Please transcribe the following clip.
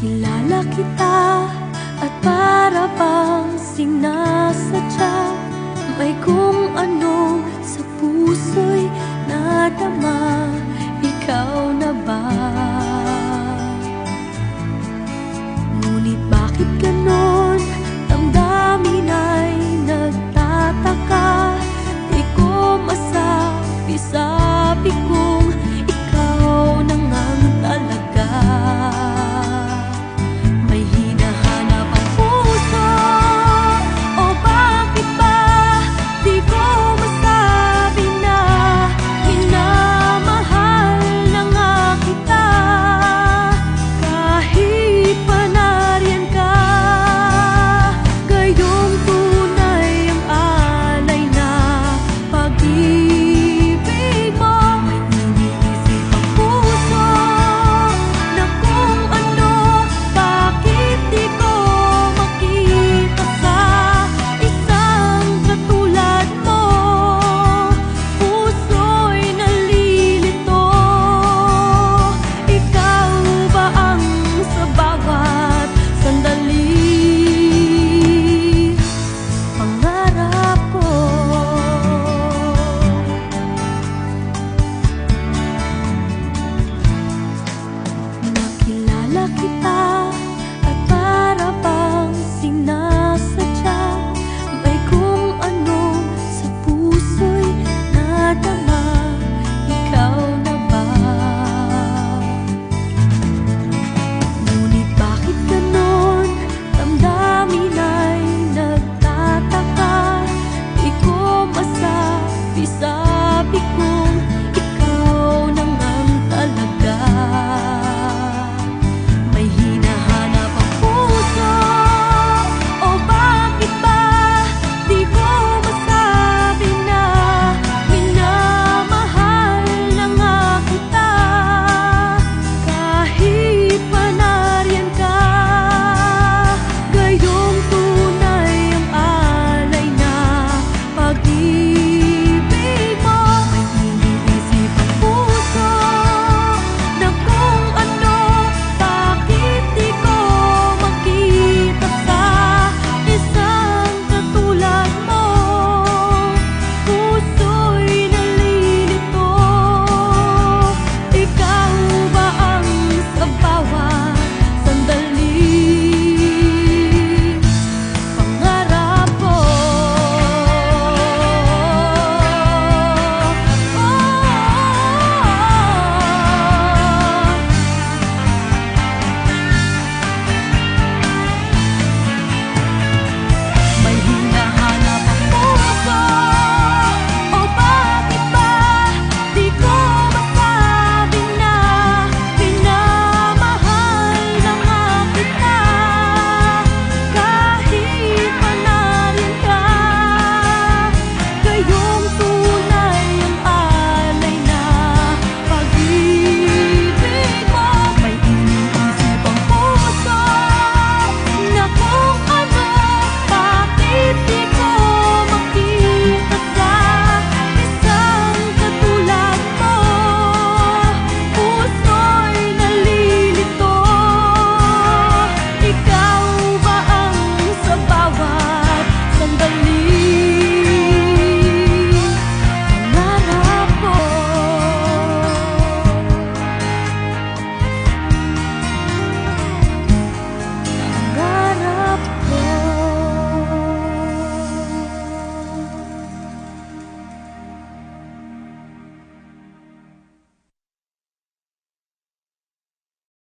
Nakilala kita at para bang sinasadya, may kung ano sa puso'y nadama. Ikaw na ba? Ngunit bakit ganon? Damdamin ay nagtataka. Di ko masabi kung ikaw na ngang talaga. May hinahanap ang puso, o bakit ba di ko masabi na minamahal na nga kita? Kahit pa nariyan ka, gayong tunay ang alay na pag-ibig mo. May iniisip ang puso na kung ano, bakit di ko makita sa isang katulad mo. Puso'y nalilito. Ikaw ba ang sa bawat sandali pangarap ko? Nakilala kita